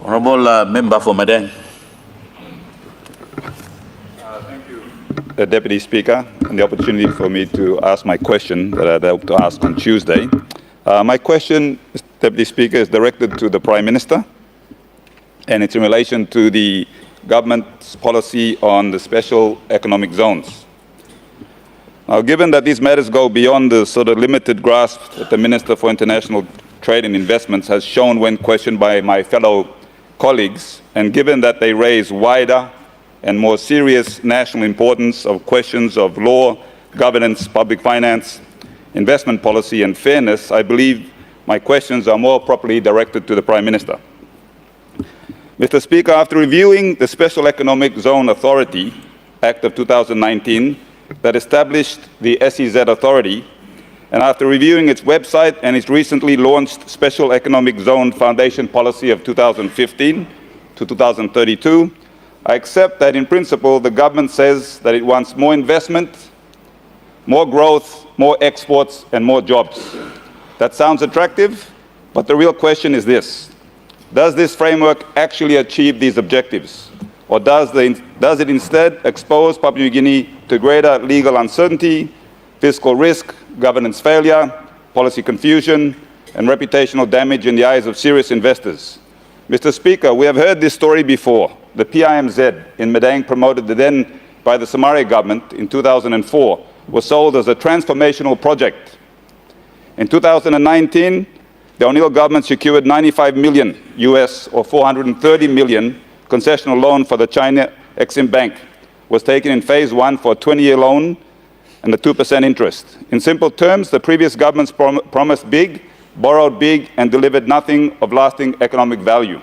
Honourable Member for Madang. Thank you, Deputy Speaker, and the opportunity for me to ask my question that I'd hope to ask on Tuesday. My question, Deputy Speaker, is directed to the Prime Minister, and it's in relation to the government's policy on the special economic zones. Now, given that these matters go beyond the sort of limited grasp that the Minister for International Trade and Investments has shown when questioned by my fellow colleagues, and given that they raise wider and more serious national importance of questions of law, governance, public finance, investment policy and fairness, I believe my questions are more properly directed to the Prime Minister. Mr. Speaker, after reviewing the Special Economic Zone Authority Act of 2019 that established the SEZ Authority, and after reviewing its website and its recently launched Special Economic Zone Foundation Policy of 2015 to 2032, I accept that in principle the government says that it wants more investment, more growth, more exports and more jobs. That sounds attractive, but the real question is this: does this framework actually achieve these objectives? Or does it instead expose Papua New Guinea to greater legal uncertainty, fiscal risk, governance failure, policy confusion, and reputational damage in the eyes of serious investors? Mr. Speaker, we have heard this story before. The PIMZ in Madang, promoted then by the Somare government in 2004, was sold as a transformational project. In 2019, the O'Neill government secured $95 million US or 430 million concessional loan for the China Exim Bank. Was taken in phase 1 for a 20-year loan and a 2% interest. In simple terms, the previous governments promised big, borrowed big, and delivered nothing of lasting economic value.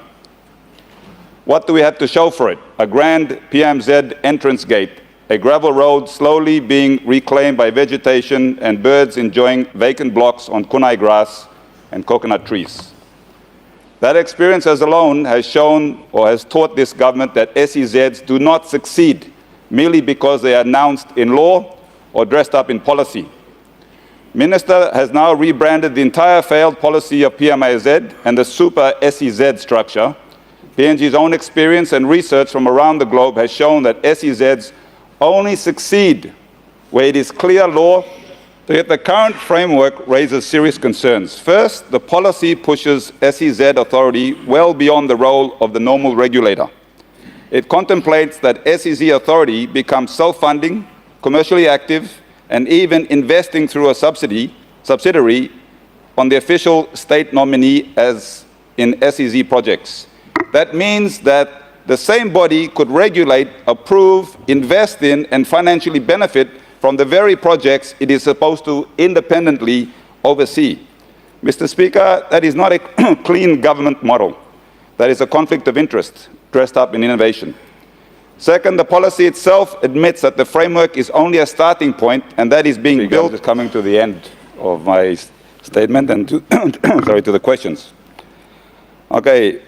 What do we have to show for it? A grand PMZ entrance gate, a gravel road slowly being reclaimed by vegetation and birds enjoying vacant blocks on kunai grass and coconut trees. That experience as alone has shown or has taught this government that SEZs do not succeed merely because they are announced in law or dressed up in policy. Minister has now rebranded the entire failed policy of PMIZ and the super SEZ structure. PNG's own experience and research from around the globe has shown that SEZs only succeed where it is clear law. Yet the current framework raises serious concerns. First, the policy pushes SEZ authority well beyond the role of the normal regulator. It contemplates that SEZ authority becomes self-funding, commercially active, and even investing through a subsidiary on the official state nominee as in SEZ projects. That means that the same body could regulate, approve, invest in, and financially benefit from the very projects it is supposed to independently oversee. Mr. Speaker, that is not a clean government model. That is a conflict of interest dressed up in innovation. Second, the policy itself admits that the framework is only a starting point, and that is being built. Is coming to the end of my statement and to, to the questions. Okay,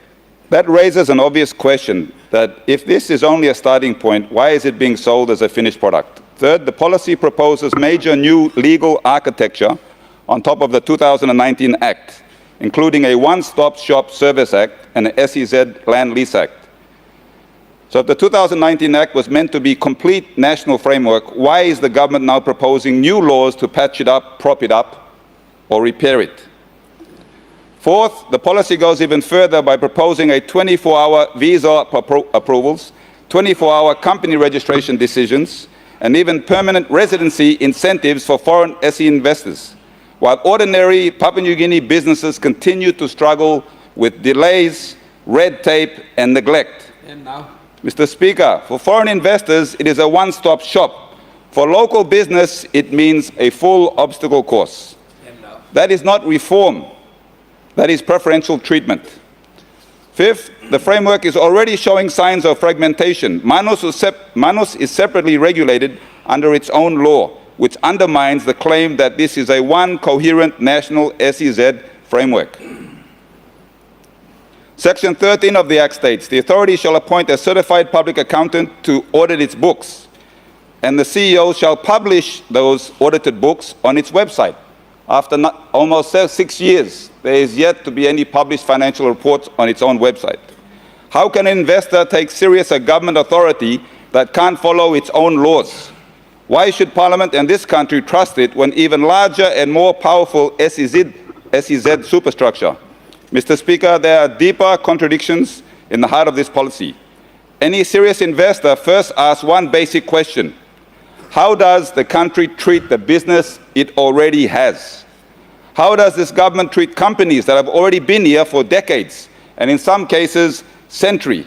that raises an obvious question that if this is only a starting point, why is it being sold as a finished product? Third, the policy proposes major new legal architecture on top of the 2019 Act, including a One-Stop Shop Service Act and an SEZ Land Lease Act. So if the 2019 Act was meant to be complete national framework, why is the government now proposing new laws to patch it up, prop it up, or repair it? Fourth, the policy goes even further by proposing a 24-hour visa approvals, 24-hour company registration decisions, and even permanent residency incentives for foreign SE investors, while ordinary Papua New Guinea businesses continue to struggle with delays, red tape, and neglect. And now? Mr. Speaker, for foreign investors, it is a one-stop shop. For local business, it means a full obstacle course. And now? That is not reform. That is preferential treatment. Fifth, the framework is already showing signs of fragmentation. Manus is separately regulated under its own law, which undermines the claim that this is a one coherent national SEZ framework. Section 13 of the Act states, the authority shall appoint a certified public accountant to audit its books, and the CEO shall publish those audited books on its website. After almost 6 years, there is yet to be any published financial reports on its own website. How can an investor take serious a government authority that can't follow its own laws? Why should Parliament and this country trust it when even larger and more powerful SEZ superstructure? Mr. Speaker, there are deeper contradictions in the heart of this policy. Any serious investor first asks one basic question: how does the country treat the business it already has? How does this government treat companies that have already been here for decades, and in some cases, century,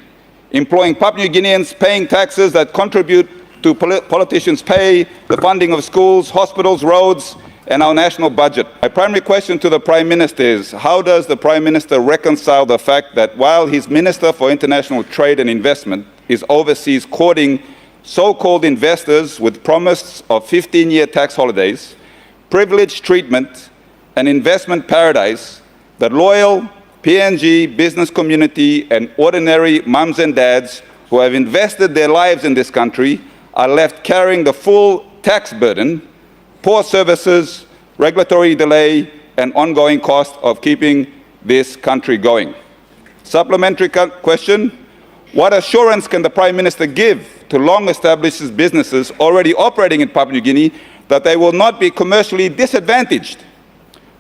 employing Papua New Guineans, paying taxes that contribute to politicians' pay, the funding of schools, hospitals, roads, and our national budget? My primary question to the Prime Minister is, how does the Prime Minister reconcile the fact that while his Minister for International Trade and Investment is overseas courting so-called investors with promise of 15-year tax holidays, privileged treatment, and investment paradise, the loyal PNG business community and ordinary mums and dads who have invested their lives in this country are left carrying the full tax burden, poor services, regulatory delay, and ongoing cost of keeping this country going? Supplementary question: what assurance can the Prime Minister give to long-established businesses already operating in Papua New Guinea that they will not be commercially disadvantaged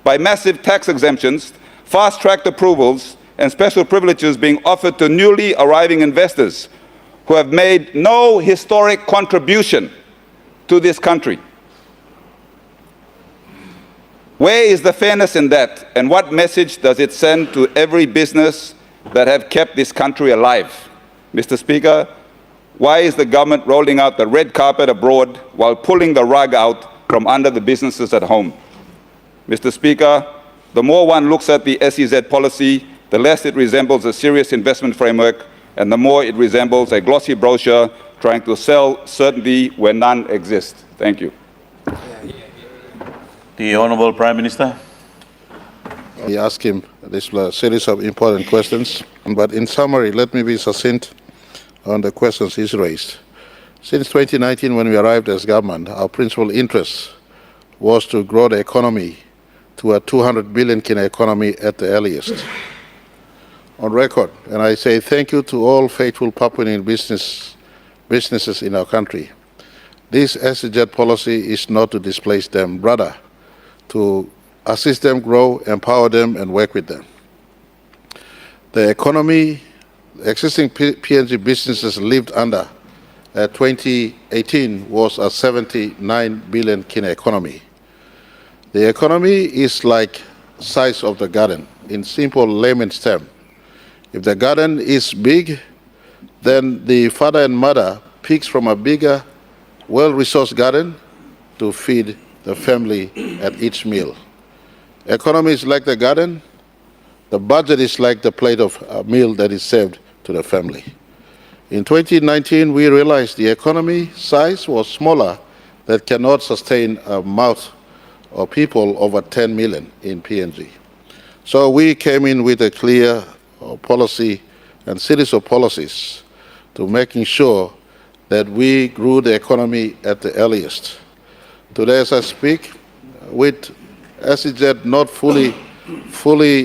by massive tax exemptions, fast-tracked approvals, and special privileges being offered to newly arriving investors who have made no historic contribution to this country? Where is the fairness in that, and what message does it send to every business that have kept this country alive? Mr. Speaker, why is the government rolling out the red carpet abroad while pulling the rug out from under the businesses at home? Mr. Speaker, the more one looks at the SEZ policy, the less it resembles a serious investment framework, and the more it resembles a glossy brochure trying to sell certainty where none exists. Thank you. The Honourable Prime Minister. I asked him this series of important questions, but in summary, let me be succinct on the questions he's raised. Since 2019, when we arrived as government, our principal interest was to grow the economy to a 200 billion kina economy at the earliest. On record, and I say thank you to all faithful Papuan businesses in our country. This SEZ policy is not to displace them, rather to assist them grow, empower them, and work with them. The economy, existing PNG businesses lived under 2018 was a 79 billion kina economy. The economy is like size of the garden. In simple layman's term, if the garden is big, then the father and mother picks from a bigger, well-resourced garden to feed the family at each meal. Economy is like the garden. The budget is like the plate of a meal that is served to the family. In 2019, we realized the economy size was smaller that cannot sustain a mouth of people over 10 million in PNG. So we came in with a clear policy and series of policies to making sure that we grew the economy at the earliest. Today, as I speak, with SEZ not fully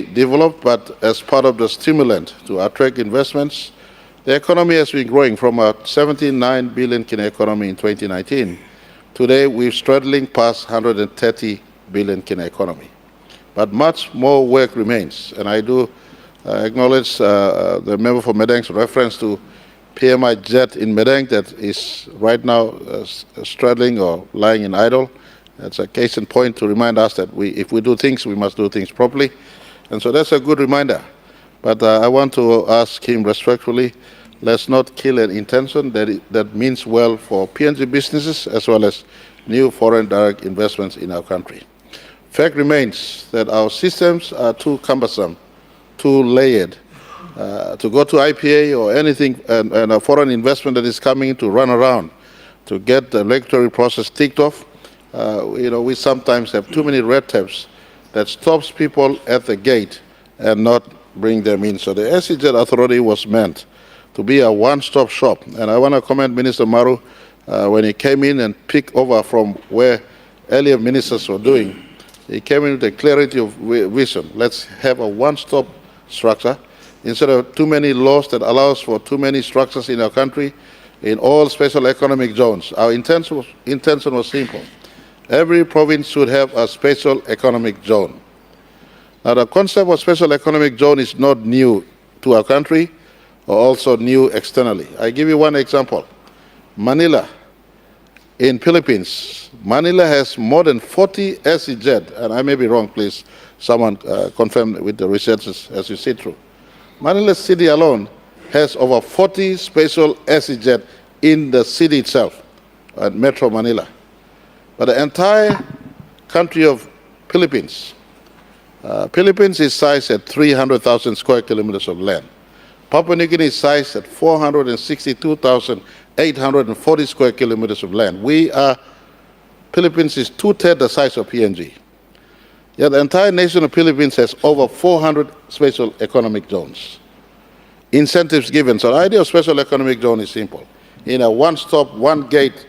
developed, but as part of the stimulant to attract investments, the economy has been growing from a 79 billion kina economy in 2019. Today, we're straddling past 130 billion kina economy. But much more work remains, and I do acknowledge the member for Madang's reference to PMI jet in Madang that is right now straddling or lying in idle. That's a case in point to remind us that if we do things, we must do things properly. And so that's a good reminder. But I want to ask him respectfully, let's not kill an intention that means well for PNG businesses as well as new foreign direct investments in our country. Fact remains that our systems are too cumbersome, too layered, to go to IPA or anything, and a foreign investment that is coming to run around to get the regulatory process ticked off. We sometimes have too many red tapes that stops people at the gate and not bring them in. So the SEZ authority was meant to be a one-stop shop. And I want to commend Minister Maru when he came in and picked over from where earlier ministers were doing. He came in with a clarity of vision. Let's have a one-stop structure. instead of too many laws that allows for too many structures in our country, in all special economic zones. Our intention was simple. Every province should have a special economic zone. Now, the concept of special economic zone is not new to our country, or also new externally. I give you one example. Manila, in Philippines, Manila has more than 40 SEZ, and I may be wrong, please, someone confirm with the researchers as you see through. Manila city alone has over 40 special SEZ in the city itself, at Metro Manila. But the entire country of Philippines, Philippines is sized at 300,000 square kilometers of land. Papua New Guinea is sized at 462,840 square kilometers of land. Philippines is two-thirds the size of PNG. Yet the entire nation of Philippines has over 400 special economic zones. Incentives given. So the idea of special economic zone is simple. In a one-stop, one-gate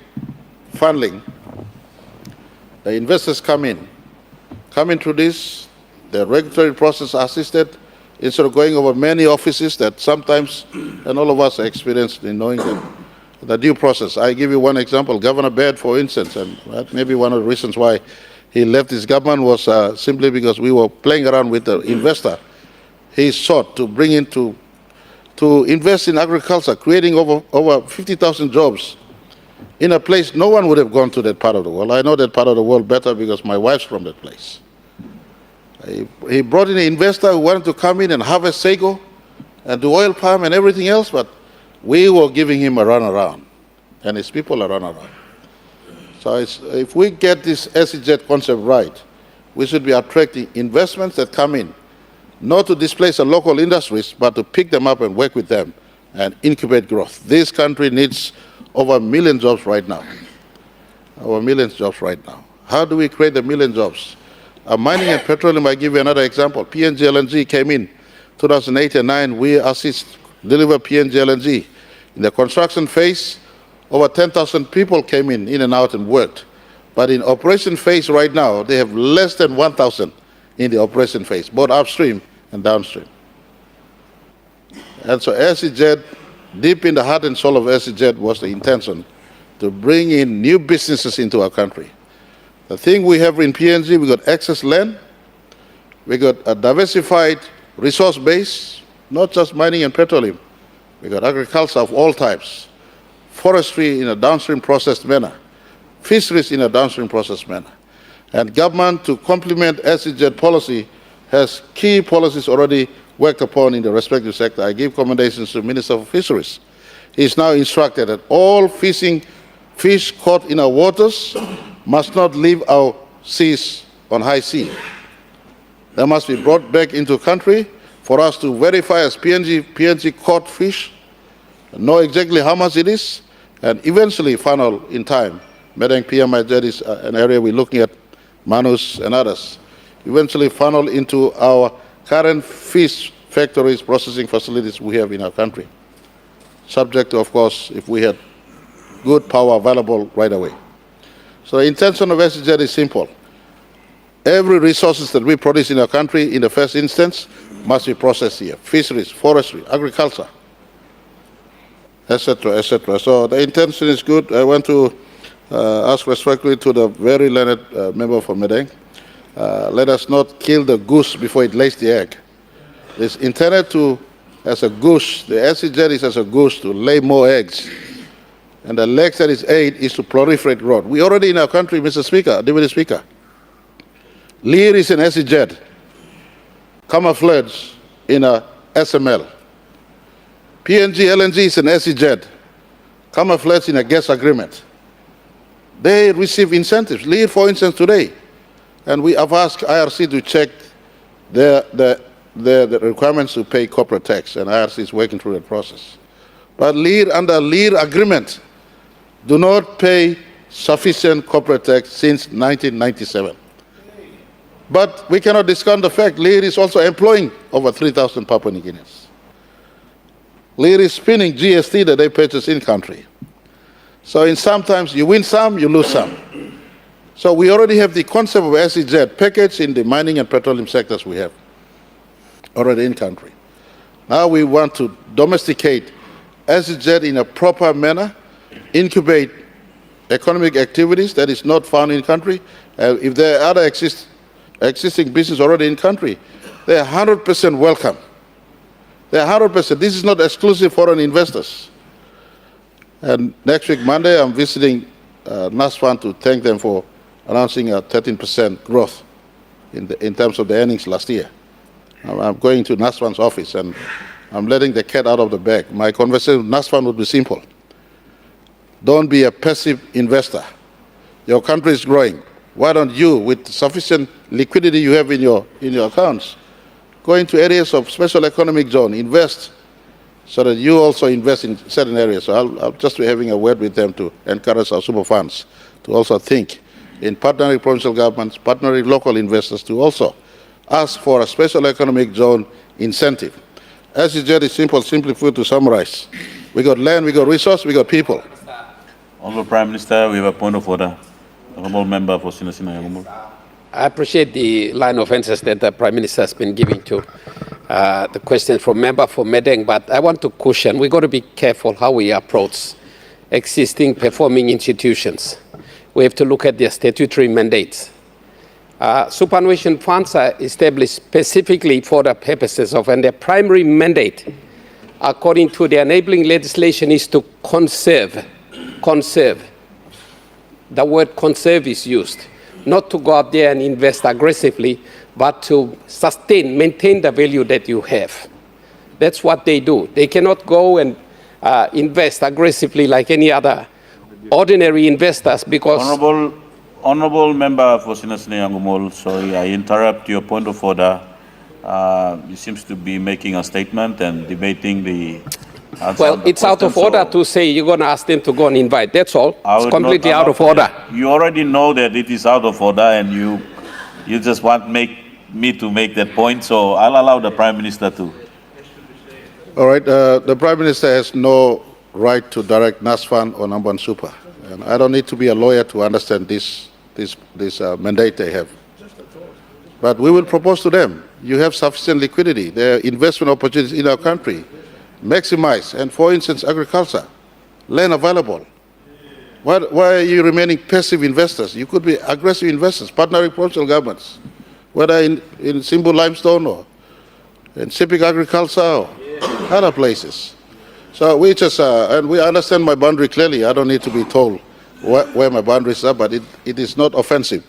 funding, the investors come in through this, the regulatory process assisted, instead of going over many offices that sometimes, and all of us are experienced in knowing the due process. I give you one example. Governor Baird, for instance, and maybe one of the reasons why he left his government was simply because we were playing around with the investor. He sought to bring in to invest in agriculture, creating over 50,000 jobs in a place no one would have gone to that part of the world. I know that part of the world better because my wife's from that place. He brought in an investor who wanted to come in and harvest sago and do oil palm and everything else, but we were giving him a runaround, and his people a runaround. So if we get this SEZ concept right, we should be attracting investments that come in, not to displace the local industries, but to pick them up and work with them and incubate growth. This country needs over 1 million jobs right now. Over 1 million jobs right now. How do we create the 1 million jobs? Mining and petroleum, I give you another example. PNG LNG came in 2008 and 2009. We deliver PNG LNG. In the construction phase, over 10,000 people came in and out and worked. But in operation phase right now, they have less than 1,000 in the operation phase, both upstream and downstream. And so SEZ, deep in the heart and soul of SEZ was the intention to bring in new businesses into our country. The thing we have in PNG, we got excess land, we got a diversified resource base, not just mining and petroleum. We got agriculture of all types, forestry in a downstream processed manner, fisheries in a downstream processed manner. And government, to complement SEZ policy, has key policies already worked upon in the respective sector. I give commendations to the Minister of Fisheries. He is now instructed that all fish caught in our waters must not leave our seas on high sea. They must be brought back into country for us to verify as PNG caught fish, know exactly how much it is, and eventually funnel in time. Madang MP is an area we're looking at, Manus and others. Eventually funnel into our current fish factories, processing facilities we have in our country. Subject to, of course, if we had good power available right away. So the intention of SEZ is simple. Every resources that we produce in our country, in the first instance, must be processed here. Fisheries, forestry, agriculture, etc., etc. So the intention is good. I want to ask respectfully to the very learned member for Madang, let us not kill the goose before it lays the egg. It's intended as a goose, the SEZ is as a goose to lay more eggs. And the legs that is aid is to proliferate growth. We already in our country, Mr. Speaker, Deputy Speaker, Lear is an SEZ, camouflage in a SML. PNG LNG is an SEZ, camouflage in a gas agreement. They receive incentives. Lear, for instance, today, and we have asked IRC to check the requirements to pay corporate tax, and IRC is working through that process. But Lear, under Lear agreement, do not pay sufficient corporate tax since 1997. But we cannot discount the fact Lear is also employing over 3,000 Papua New Guineans. Lear is spinning GST that they purchase in country. So in sometimes you win some, you lose some. So we already have the concept of SEZ package in the mining and petroleum sectors we have already in country. Now we want to domesticate SZ in a proper manner, incubate economic activities that is not found in country. If there are other existing business already in country, they are 100% welcome. They are 100%. This is not exclusive foreign investors. And next week, Monday, I'm visiting NASFAN to thank them for announcing a 13% growth in terms of the earnings last year. I'm going to NASFAN's office and I'm letting the cat out of the bag. My conversation with NASFAN would be simple. Don't be a passive investor. Your country is growing. Why don't you, with sufficient liquidity you have in your accounts, go into areas of special economic zone, invest, so that you also invest in certain areas. So I'll just be having a word with them to encourage our super funds to also think in partnering provincial governments, partnering local investors to also ask for a special economic zone incentive. As is very simple, simply put, to summarize. We got land, we got resource, we got people. Honorable Prime Minister, we have a point of order. Honorable Member for Sinasina Yagumul. I appreciate the line of answers that the Prime Minister has been giving to the question from Member for Madang, but I want to caution, we've got to be careful how we approach existing performing institutions. We have to look at their statutory mandates. Superannuation funds are established specifically for the purposes of, and their primary mandate, according to the enabling legislation, is to conserve. The word conserve is used, not to go out there and invest aggressively, but to sustain, maintain the value that you have. That's what they do. They cannot go and invest aggressively like any other ordinary investors because... Honorable Member for Sinasina Yagumul, sorry, I interrupt your point of order. You seems to be making a statement and debating the answer. Well, it's out of order to say you're going to ask them to go and invite. That's all. It's completely out of order. You already know that it is out of order and you just want me to make that point, so I'll allow the Prime Minister to. All right, the Prime Minister has no right to direct NASFAN or Namban Super. And I don't need to be a lawyer to understand this mandate they have. But we will propose to them, you have sufficient liquidity, there are investment opportunities in our country, maximize, and for instance, agriculture, land available. Why are you remaining passive investors? You could be aggressive investors, partnering provincial governments, whether in Simbu limestone or in Sipik agriculture or other places. So we just, and we understand my boundary clearly. I don't need to be told where my boundaries are, but it is not offensive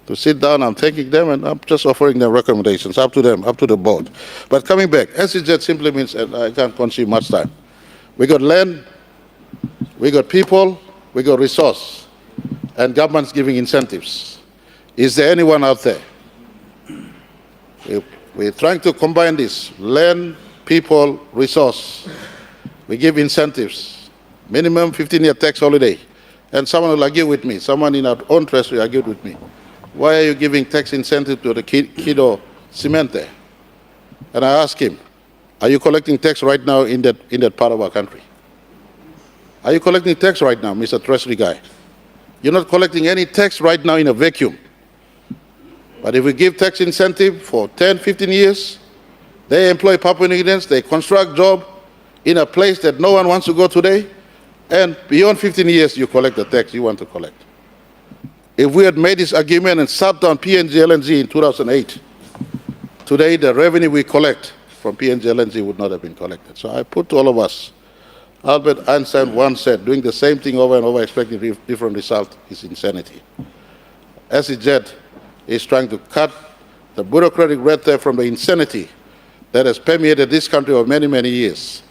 to sit down. I'm thanking them and I'm just offering them recommendations, up to them, up to the board. But coming back, SEZ simply means, and I can't consume much time. We got land, we got people, we got resource, and government's giving incentives. Is there anyone out there? We're trying to combine this, land, people, resource. We give incentives, minimum 15-year tax holiday. And someone will argue with me, someone in our own treasury argued with me. Why are you giving tax incentive to the Kido cement there? And I asked him, are you collecting tax right now in that part of our country? Are you collecting tax right now, Mr. Treasury guy? You're not collecting any tax right now in a vacuum. But if we give tax incentive for 10, 15 years, they employ Papua New Guineans, they construct jobs in a place that no one wants to go today, and beyond 15 years, you collect the tax you want to collect. If we had made this argument and sat down PNG LNG in 2008, today the revenue we collect from PNG LNG would not have been collected. So I put to all of us, Albert Einstein once said, doing the same thing over and over, expecting different results is insanity. SEZ is trying to cut the bureaucratic red tape from the insanity that has permeated this country over many, many years,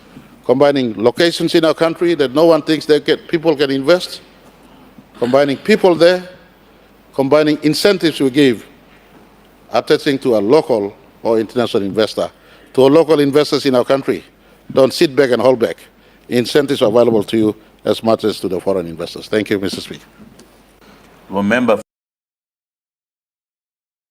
combining locations in our country that no one thinks people can invest, combining people there, combining incentives we give, attaching to a local or international investor, to our local investors in our country. Don't sit back and hold back. Incentives are available to you as much as to the foreign investors. Thank you, Mr. Speaker. Member.